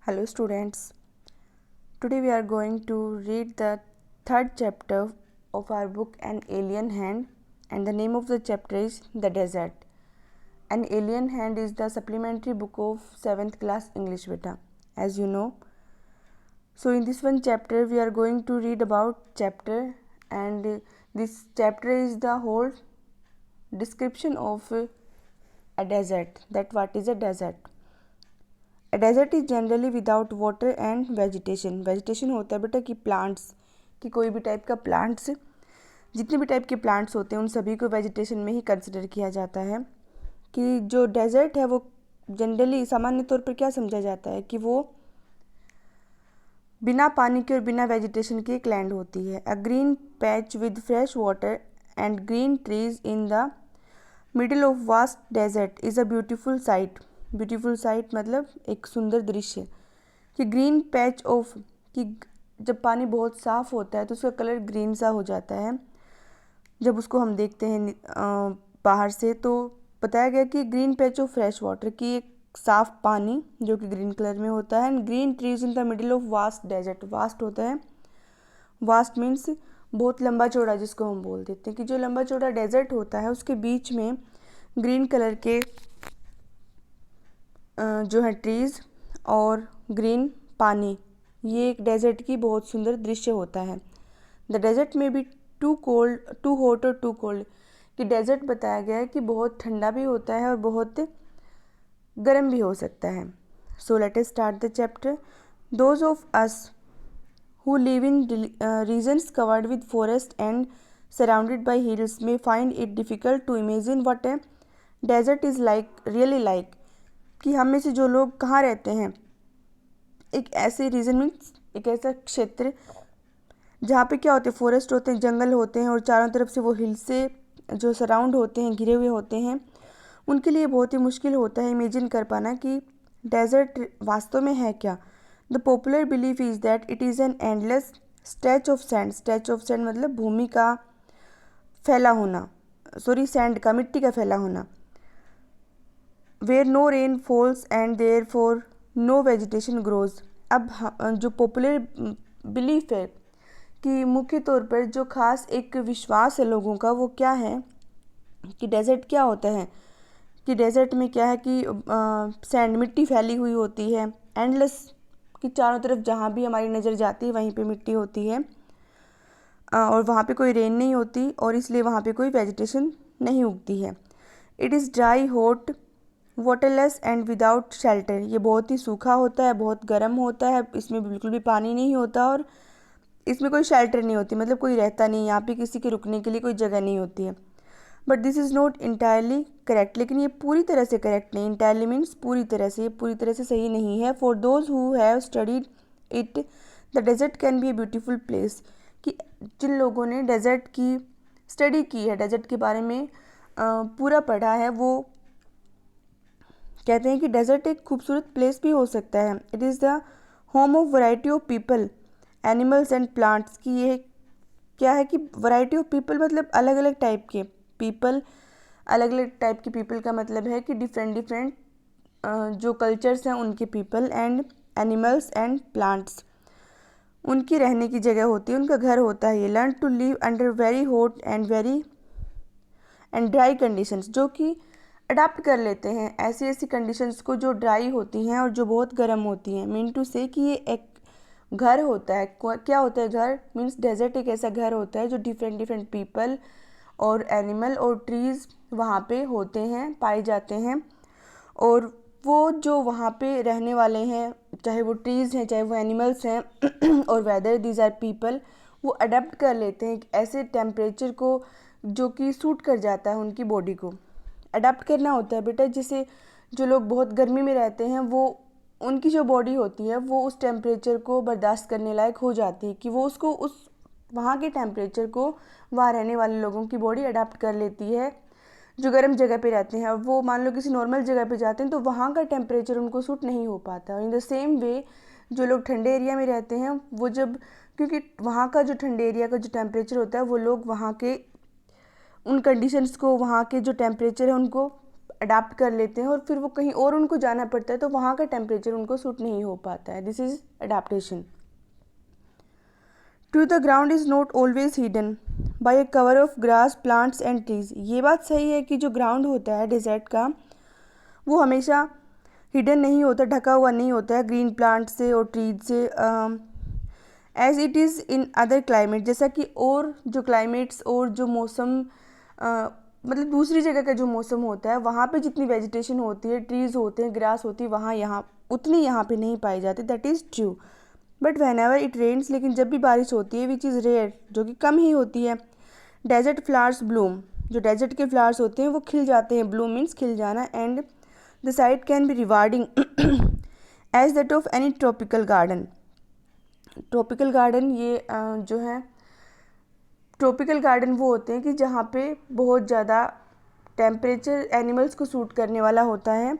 Hello students, today we are going to read the third chapter of our book An Alien Hand, and the name of the chapter is The Desert. An Alien Hand is the supplementary book of 7th class English beta, as you know. So in this one chapter we are going to read about chapter, and this chapter is the whole description of a desert, that what is a desert. A desert is generally without water and vegetation. vegetation होता है बेटा कि plants, कि कोई भी type का plants, जितने भी टाइप के प्लांट्स होते हैं उन सभी को वेजिटेशन में ही कंसिडर किया जाता है। कि जो डेजर्ट है वो जनरली सामान्य तौर पर क्या समझा जाता है कि वो बिना पानी के और बिना वेजिटेशन के एक लैंड होती है। A green patch with fresh water and green trees in the middle of vast desert is a beautiful sight. Beautiful sight मतलब एक सुंदर दृश्य। कि ग्रीन पैच ऑफ, कि जब पानी बहुत साफ़ होता है तो उसका कलर ग्रीन सा हो जाता है जब उसको हम देखते हैं बाहर से। तो बताया गया कि green patch of fresh water, की एक साफ़ पानी जो कि ग्रीन कलर में होता है। And green trees in the middle of vast desert. Vast होता है, वास्ट मीन्स बहुत लंबा चौड़ा, जिसको हम बोल देते हैं कि जो लंबा चौड़ा डेजर्ट होता है उसके बीच में ग्रीन कलर के जो है ट्रीज़ और ग्रीन पानी, ये एक डेजर्ट की बहुत सुंदर दृश्य होता है। द डेजर्ट में भी टू कोल्ड, टू हॉट और टू कोल्ड, कि डेजर्ट बताया गया है कि बहुत ठंडा भी होता है और बहुत गर्म भी हो सकता है। So let us start the chapter. Those of us who live in regions covered with forest and surrounded by hills may find it difficult to imagine what a desert is really like। कि हम में से जो लोग कहाँ रहते हैं, एक ऐसे रीजन मीन्स एक ऐसा क्षेत्र जहाँ पे क्या होते हैं, फॉरेस्ट होते हैं, जंगल होते हैं और चारों तरफ से वो हिल से जो सराउंड होते हैं, घिरे हुए होते हैं, उनके लिए बहुत ही मुश्किल होता है इमेजिन कर पाना कि डेजर्ट वास्तव में है क्या। The popular belief is that it is an endless stretch of sand. Stretch of sand मतलब भूमि का फैला होना, सॉरी सैंड का, मिट्टी का फैला होना। Where no rain falls and therefore no vegetation grows. अब जो पॉपुलर बिलीफ है, कि मुख्य तौर पर जो खास एक विश्वास है लोगों का, वो क्या है कि डेजर्ट क्या होता है, कि डेजर्ट में क्या है कि सैंड, मिट्टी फैली हुई होती है, एंडलेस, कि चारों तरफ जहाँ भी हमारी नज़र जाती है वहीं पे मिट्टी होती है और वहाँ पे कोई रेन नहीं होती और इसलिए वहाँ पे कोई वेजिटेशन नहीं उगती है। It is dry, hot, waterless and without shelter. ये बहुत ही सूखा होता है, बहुत गर्म होता है, इसमें बिल्कुल भी पानी नहीं होता और इसमें कोई शेल्टर नहीं होती, मतलब कोई रहता नहीं, यहाँ पे किसी के रुकने के लिए कोई जगह नहीं होती है। But this is not entirely correct. लेकिन ये पूरी तरह से करेक्ट नहीं। इंटायरली मीन्स पूरी तरह से, ये पूरी तरह से सही नहीं है। For those who have studied it the desert can be a beautiful place. कि जिन लोगों ने डेजर्ट की स्टडी की है, डेजर्ट के बारे में पूरा पढ़ा है, वो कहते हैं कि डेजर्ट एक खूबसूरत प्लेस भी हो सकता है। It is the home of variety of people, animals and plants. की ये क्या है कि वैरायटी ऑफ पीपल मतलब अलग अलग टाइप के पीपल। अलग अलग टाइप के पीपल का मतलब है कि डिफरेंट डिफरेंट जो कल्चर्स हैं उनके people, and animals and plants, उनकी रहने की जगह होती है, उनका घर होता है। ये learn to live under very hot and dry conditions, जो कि अडाप्ट कर लेते हैं ऐसी ऐसी कंडीशंस को जो ड्राई होती हैं और जो बहुत गर्म होती हैं। मीन टू से कि ये एक घर होता है। क्या होता है घर, मीन्स डेजर्ट एक ऐसा घर होता है जो डिफरेंट डिफरेंट पीपल और एनिमल और ट्रीज़ वहाँ पे होते हैं, पाए जाते हैं। और वो जो वहाँ पे रहने वाले हैं, चाहे वो ट्रीज़ हैं चाहे वो एनिमल्स हैं और वेदर दीज आर पीपल, वो अडेप्ट कर लेते हैं ऐसे टेम्परेचर को जो कि सूट कर जाता है उनकी बॉडी को। अडेप्ट करना होता है बेटा, जैसे जो लोग बहुत गर्मी में रहते हैं, वो उनकी जो बॉडी होती है वो उस टेम्परेचर को बर्दाश्त करने लायक हो जाती है, कि वो उसको उस वहाँ के टेम्परेचर को वहाँ रहने वाले लोगों की बॉडी अडाप्ट कर लेती है जो गर्म जगह पे रहते हैं। और वो मान लो किसी नॉर्मल जगह पे जाते हैं तो वहाँ का टेम्परेचर उनको सूट नहीं हो पाता। और इन द सेम वे जो लोग ठंडे एरिया में रहते हैं, वो जब, क्योंकि वहाँ का जो ठंडे एरिया का जो टेम्परेचर होता है, वो लोग वहाँ के उन कंडीशंस को, वहाँ के जो टेम्परेचर है उनको अडाप्ट कर लेते हैं और फिर वो कहीं और उनको जाना पड़ता है तो वहाँ का टेम्परेचर उनको सूट नहीं हो पाता है। This is adaptation. Too the ground is not always hidden by a cover of grass, plants and trees. ये बात सही है कि जो ग्राउंड होता है डेजर्ट का वो हमेशा हिडन नहीं होता, ढका हुआ नहीं होता है ग्रीन प्लांट से और ट्रीज से, as it is in other climate, जैसा कि और जो क्लाइमेट्स और जो मौसम मतलब दूसरी जगह का जो मौसम होता है वहाँ पे जितनी वेजिटेशन होती है, ट्रीज़ होते हैं, ग्रास होती है, वहाँ यहाँ उतनी यहाँ पे नहीं पाई जाती। That is true. But whenever it rains, लेकिन जब भी बारिश होती है, विच इज़ रेयर, जो कि कम ही होती है, डेजर्ट फ्लावर्स ब्लूम, जो डेजर्ट के फ्लावर्स होते हैं वो खिल जाते हैं। ब्लूम मीन्स खिल जाना। And the sight can be rewarding as that of any tropical garden. Tropical garden ये जो है ट्रॉपिकल गार्डन वो होते हैं कि जहाँ पे बहुत ज़्यादा टेम्परेचर एनिमल्स को सूट करने वाला होता है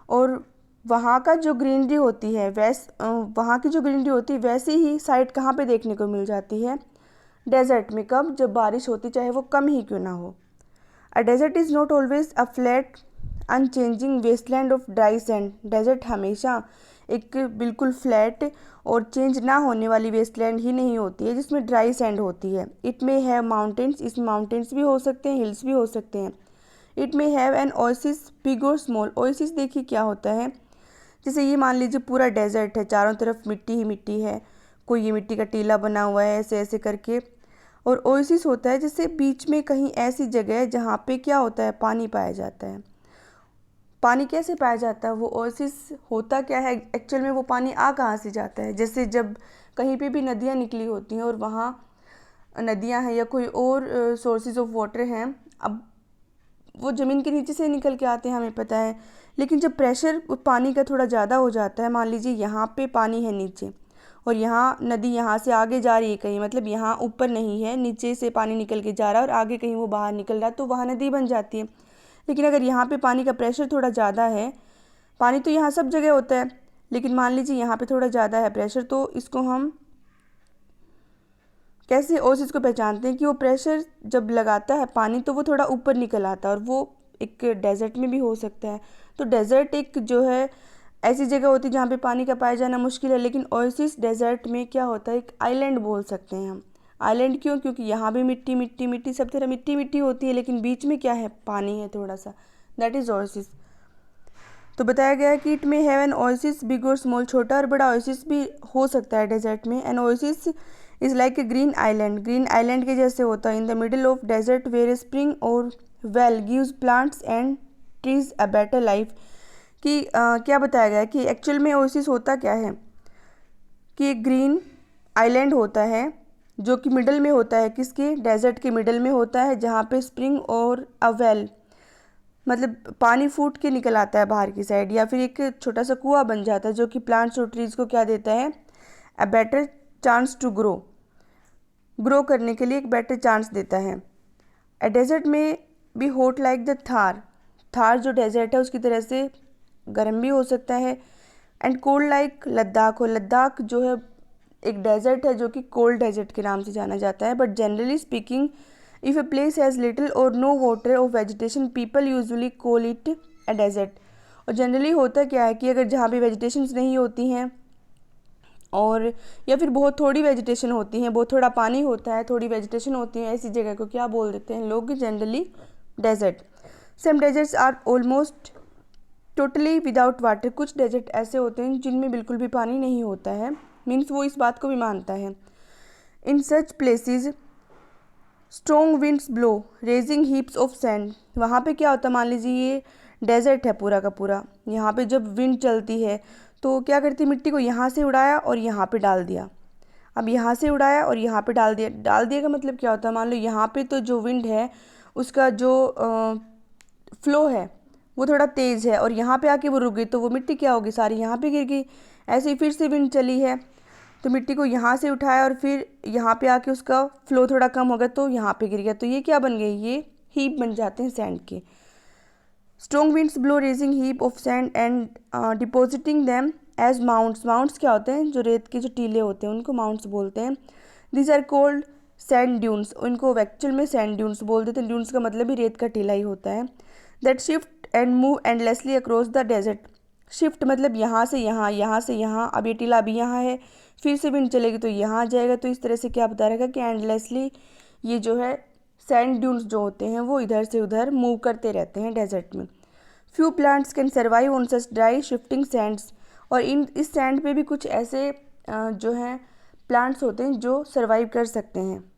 और वहाँ का जो ग्रीनरी होती है वहाँ की जो ग्रीनरी होती है वैसी ही साइट कहाँ पे देखने को मिल जाती है, डेजर्ट में। कब? जब बारिश होती, चाहे वो कम ही क्यों ना हो। A desert is not always a flat unchanging wasteland of dry sand. Desert हमेशा एक बिल्कुल फ्लैट और चेंज ना होने वाली वेस्टलैंड ही नहीं होती है जिसमें ड्राई सैंड होती है। इट मे हैव माउंटेन्स, इसमें माउंटेन्स भी हो सकते हैं, हिल्स भी हो सकते हैं। It may have an oasis big और स्मॉल। ओएसिस देखिए क्या होता है, जैसे ये मान लीजिए पूरा डेजर्ट है, चारों तरफ मिट्टी ही मिट्टी है, कोई ये मिट्टी का टीला बना हुआ है ऐसे ऐसे करके। और ओएसिस होता है जैसे बीच में कहीं ऐसी जगह है जहाँ पे क्या होता है, पानी पाया जाता है। पानी कैसे पाया जाता है, वो ओएसिस होता क्या है एक्चुअल में, वो पानी आ कहाँ से जाता है। जैसे जब कहीं पे भी नदियाँ निकली होती हैं और वहाँ नदियाँ हैं या कोई और सोर्सेज ऑफ वाटर हैं, अब वो ज़मीन के नीचे से निकल के आते हैं हमें पता है, लेकिन जब प्रेशर पानी का थोड़ा ज़्यादा हो जाता है, मान लीजिए यहाँ पे पानी है नीचे और यहाँ नदी यहाँ से आगे जा रही है कहीं, मतलब यहाँ ऊपर नहीं है, नीचे से पानी निकल के जा रहा है और आगे कहीं वो बाहर निकल रहा है, तो वहाँ नदी बन जाती है। लेकिन अगर यहाँ पे पानी का प्रेशर थोड़ा ज़्यादा है, पानी तो यहाँ सब जगह होता है, लेकिन मान लीजिए यहाँ पे थोड़ा ज़्यादा है प्रेशर, तो इसको हम कैसे ओसिस को पहचानते हैं कि वो प्रेशर जब लगाता है पानी तो वो थोड़ा ऊपर निकल आता है, और वो एक डेजर्ट में भी हो सकता है। तो डेजर्ट एक जो है ऐसी जगह होती है जहाँ पे पानी का पाया जाना मुश्किल है, लेकिन ओएसिस डेजर्ट में क्या होता है, एक आइलैंड बोल सकते हैं हम। आइलैंड क्यों? क्योंकि यहाँ भी मिट्टी मिट्टी मिट्टी सब तरह मिट्टी मिट्टी होती है, लेकिन बीच में क्या है, पानी है थोड़ा सा। That is oasis. तो बताया गया है कि इट में हैव एन ओएसिस बिग और स्मॉल, छोटा और बड़ा ओएसिस भी हो सकता है डेजर्ट में। An oasis is like a green island, green island के जैसे होता है in the middle of desert where spring और well gives plants and trees a better life. कि क्या बताया गया है कि एक्चुअल में ओएसिस होता क्या है कि एक ग्रीन आइलैंड होता है जो कि मिडल में होता है, किसके, डेजर्ट के मिडल में होता है, जहाँ पे स्प्रिंग और अ वेल मतलब पानी फूट के निकल आता है बाहर की साइड, या फिर एक छोटा सा कुआं बन जाता है जो कि प्लांट्स और ट्रीज़ को क्या देता है, a better chance to grow करने के लिए एक बेटर चांस देता है। A desert may be hot like the Thar, Thar जो डेजर्ट है उसकी तरह से गर्म भी हो सकता है। एंड कोल्ड लाइक लद्दाख, और लद्दाख जो है एक डेजर्ट है जो कि कोल्ड डेजर्ट के नाम से जाना जाता है। But generally speaking if a place has little or no water or vegetation people usually call it a desert. और जनरली होता क्या है कि अगर जहाँ भी वेजिटेशन नहीं होती हैं और या फिर बहुत थोड़ी वेजिटेशन होती है, बहुत थोड़ा पानी होता है, थोड़ी वेजिटेशन होती है, ऐसी जगह को क्या बोल देते हैं लोग, generally desert. Some deserts are almost totally without water, कुछ डेजर्ट ऐसे होते हैं जिनमें बिल्कुल भी पानी नहीं होता है, मीन्स वो इस बात को भी मानता है। In such places strong winds blow raising heaps of sand, वहाँ पे क्या होता है, मान लीजिए ये डेजर्ट है पूरा का पूरा, यहाँ पे जब विंड चलती है तो क्या करती है, मिट्टी को यहाँ से उड़ाया और यहाँ पे डाल दिया। अब यहाँ से उड़ाया और यहाँ पे डाल दिया, डाल दिया का मतलब क्या होता है, मान लो यहाँ पे तो जो विंड है उसका जो फ्लो है वो थोड़ा तेज़ है और यहाँ पे आके वो रुक गई, तो वो मिट्टी क्या होगी, सारी यहाँ पे गिर गई। ऐसे ही फिर से विंड चली है तो मिट्टी को यहाँ से उठाया और फिर यहाँ पे आके उसका फ्लो थोड़ा कम हो गया तो यहाँ पे गिर गया, तो ये क्या बन गई, ये हीप बन जाते हैं सैंड के। Strong winds blow raising heap of sand and depositing them as mounds, mounds क्या होते हैं, जो रेत के जो टीले होते हैं उनको माउंट्स बोलते हैं। This are called sand dunes, उनको एक्चुअल में सैंड ड्यून्स बोल देते हैं, ड्यून्स का मतलब ही रेत का टीला ही होता है। That shift and move endlessly across the desert. Shift मतलब यहाँ से यहाँ, यहाँ से यहाँ। अब ये टीला अभी यहाँ है, फिर से विंड चलेगी तो यहाँ आ जाएगा। तो इस तरह से क्या बता रहेगा कि एंडलेसली ये जो है सैंड ड्यून्स जो होते हैं वो इधर से उधर मूव करते रहते हैं डेजर्ट में। Few plants can survive on such dry shifting Sands. और इस सैंड पे भी कुछ ऐसे जो हैं प्लांट्स होते हैं जो सर्वाइव कर सकते हैं।